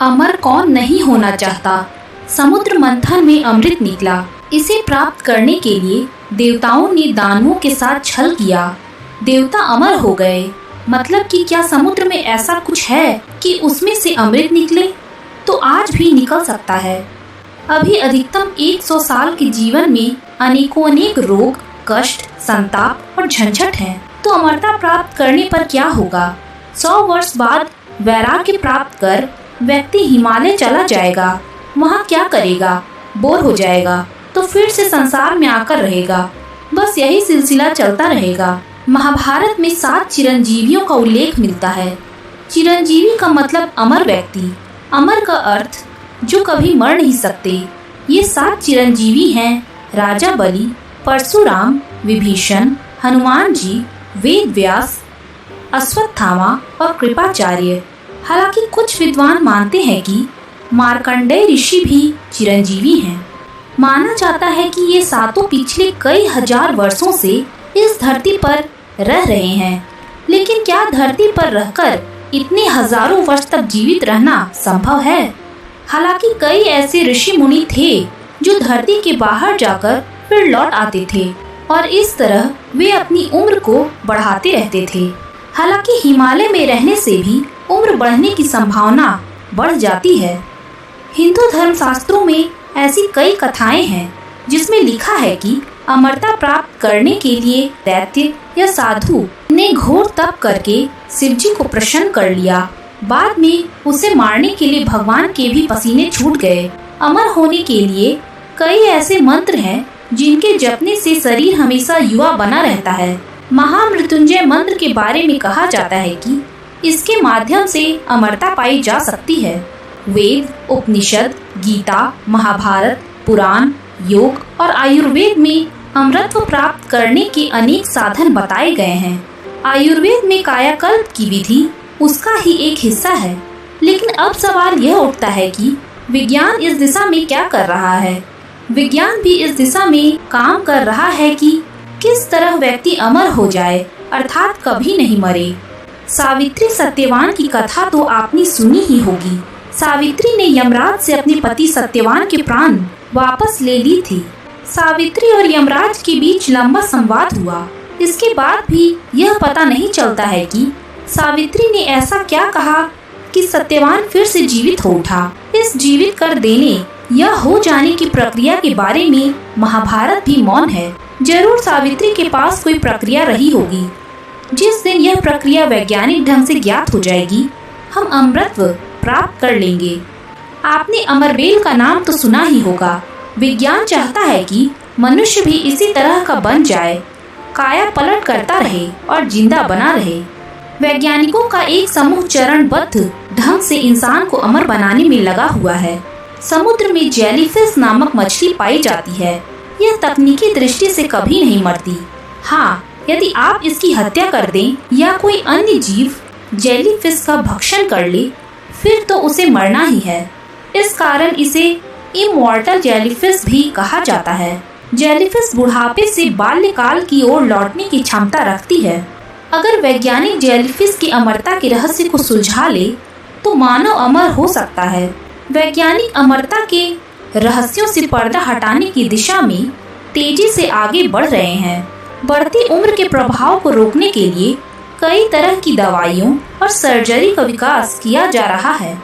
अमर कौन नहीं होना चाहता। समुद्र मंथन में अमृत निकला। इसे प्राप्त करने के लिए देवताओं ने दानवों के साथ छल किया। देवता अमर हो गए। मतलब कि क्या समुद्र में ऐसा कुछ है कि उसमें से अमृत निकले? तो आज भी निकल सकता है। अभी अधिकतम 100 साल के जीवन में अनेक रोग, कष्ट, संताप और झंझट हैं। तो अमरता प्राप्त करने पर क्या होगा? 100 वर्ष बाद वैराग्य प्राप्त कर व्यक्ति हिमालय चला जाएगा। वहाँ क्या करेगा? बोर हो जाएगा तो फिर से संसार में आकर रहेगा। बस यही सिलसिला चलता रहेगा। महाभारत में 7 चिरंजीवियों का उल्लेख मिलता है। चिरंजीवी का मतलब अमर व्यक्ति। अमर का अर्थ जो कभी मर नहीं सकते। ये 7 चिरंजीवी हैं राजा बलि, परशुराम, विभीषण, हनुमान जी, वेद व्यास, अश्वत्थामा और कृपाचार्य। हालांकि कुछ विद्वान मानते हैं कि मार्कंडेय ऋषि भी चिरंजीवी हैं। माना जाता है कि ये 7 पिछले कई हजार वर्षों से इस धरती पर रह रहे हैं। लेकिन क्या धरती पर रहकर इतने हजारों वर्ष तक जीवित रहना संभव है? हालांकि कई ऐसे ऋषि मुनि थे जो धरती के बाहर जाकर फिर लौट आते थे और इस तरह वे अपनी उम्र को बढ़ाते रहते थे। हालांकि हिमालय में रहने से भी उम्र बढ़ने की संभावना बढ़ जाती है। हिंदू धर्मशास्त्रों में ऐसी कई कथाएं हैं जिसमें लिखा है कि अमरता प्राप्त करने के लिए दैत्य या साधु ने घोर तप करके शिव जी को प्रसन्न कर लिया। बाद में उसे मारने के लिए भगवान के भी पसीने छूट गए। अमर होने के लिए कई ऐसे मंत्र हैं जिनके जपने से शरीर हमेशा युवा बना रहता है। महामृत्युंजय मंत्र के बारे में कहा जाता है कि इसके माध्यम से अमरता पाई जा सकती है। वेद, उपनिषद, गीता, महाभारत, पुराण, योग और आयुर्वेद में अमरत्व प्राप्त करने के अनेक साधन बताए गए हैं। आयुर्वेद में कायाकल्प की विधि उसका ही एक हिस्सा है। लेकिन अब सवाल यह उठता है कि विज्ञान इस दिशा में क्या कर रहा है? विज्ञान भी इस दिशा में काम कर रहा है कि किस तरह व्यक्ति अमर हो जाए, अर्थात कभी नहीं मरे। सावित्री सत्यवान की कथा तो आपने सुनी ही होगी। सावित्री ने यमराज से अपने पति सत्यवान के प्राण वापस ले ली थी। सावित्री और यमराज के बीच लंबा संवाद हुआ। इसके बाद भी यह पता नहीं चलता है कि सावित्री ने ऐसा क्या कहा कि सत्यवान फिर से जीवित हो उठा। इस जीवित कर देने या हो जाने की प्रक्रिया के बारे में महाभारत भी मौन है। जरूर सावित्री के पास कोई प्रक्रिया रही होगी। जिस दिन यह प्रक्रिया वैज्ञानिक ढंग से ज्ञात हो जाएगी, हम अमरत्व प्राप्त कर लेंगे। आपने अमरबेल का नाम तो सुना ही होगा। विज्ञान चाहता है कि मनुष्य भी इसी तरह का बन जाए, काया पलट करता रहे और जिंदा बना रहे। वैज्ञानिकों का एक समूह चरणबद्ध ढंग से इंसान को अमर बनाने में लगा हुआ है। समुद्र में जेलीफिश नामक मछली पाई जाती है। यह तकनीकी दृष्टि से कभी नहीं मरती। हाँ, यदि आप इसकी हत्या कर दें या कोई अन्य जीव जेलीफिश का भक्षण कर ले, फिर तो उसे मरना ही है। इस कारण इसे इमॉर्टल जेलीफिश भी कहा जाता है। जेलीफिश बुढ़ापे से बाल्यकाल की ओर लौटने की क्षमता रखती है। अगर वैज्ञानिक जेलीफिश की अमरता के रहस्य को सुलझा ले तो मानव अमर हो सकता है। वैज्ञानिक अमरता के रहस्यों से पर्दा हटाने की दिशा में तेजी से आगे बढ़ रहे हैं। बढ़ती उम्र के प्रभाव को रोकने के लिए कई तरह की दवाइयों और सर्जरी का विकास किया जा रहा है।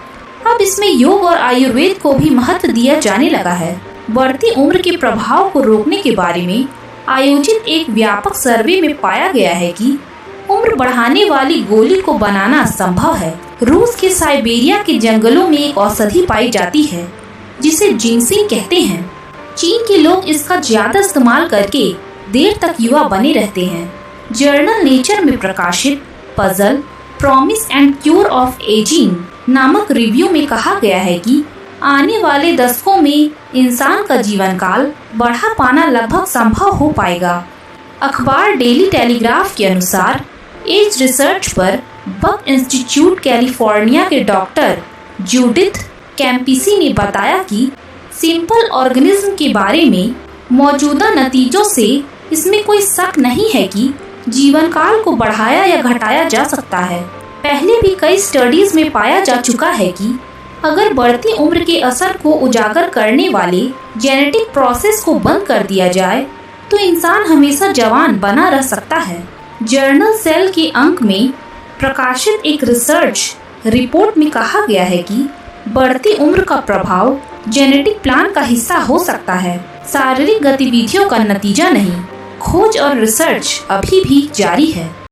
अब इसमें योग और आयुर्वेद को भी महत्व दिया जाने लगा है। बढ़ती उम्र के प्रभाव को रोकने के बारे में आयोजित एक व्यापक सर्वे में पाया गया है कि उम्र बढ़ाने वाली गोली को बनाना संभव है। रूस के साइबेरिया के जंगलों में एक औषधि पाई जाती है जिसे जिनसिंग कहते हैं। चीन के लोग इसका ज्यादा इस्तेमाल करके देर तक युवा बने रहते हैं। जर्नल नेचर में प्रकाशित puzzle promise and cure of ageing नामक रिव्यू में कहा गया है कि आने वाले दशकों में इंसान का जीवन काल बढ़ा पाना लगभग संभव हो पाएगा। अखबार डेली टेलीग्राफ के अनुसार एज रिसर्च पर बक इंस्टीट्यूट कैलिफोर्निया के डॉक्टर जूडिथ कैम्पिसी ने बताया कि सिंपल ऑर्गेनिज्म के बारे में मौजूदा नतीजों से इसमें कोई शक नहीं है कि जीवन काल को बढ़ाया या घटाया जा सकता है। पहले भी कई स्टडीज में पाया जा चुका है कि अगर बढ़ती उम्र के असर को उजागर करने वाले जेनेटिक प्रोसेस को बंद कर दिया जाए तो इंसान हमेशा जवान बना रह सकता है। जर्नल सेल के अंक में प्रकाशित एक रिसर्च रिपोर्ट में कहा गया है कि बढ़ती उम्र का प्रभाव जेनेटिक प्लान का हिस्सा हो सकता है, शारीरिक गतिविधियों का नतीजा नहीं। खोज और रिसर्च अभी भी जारी है।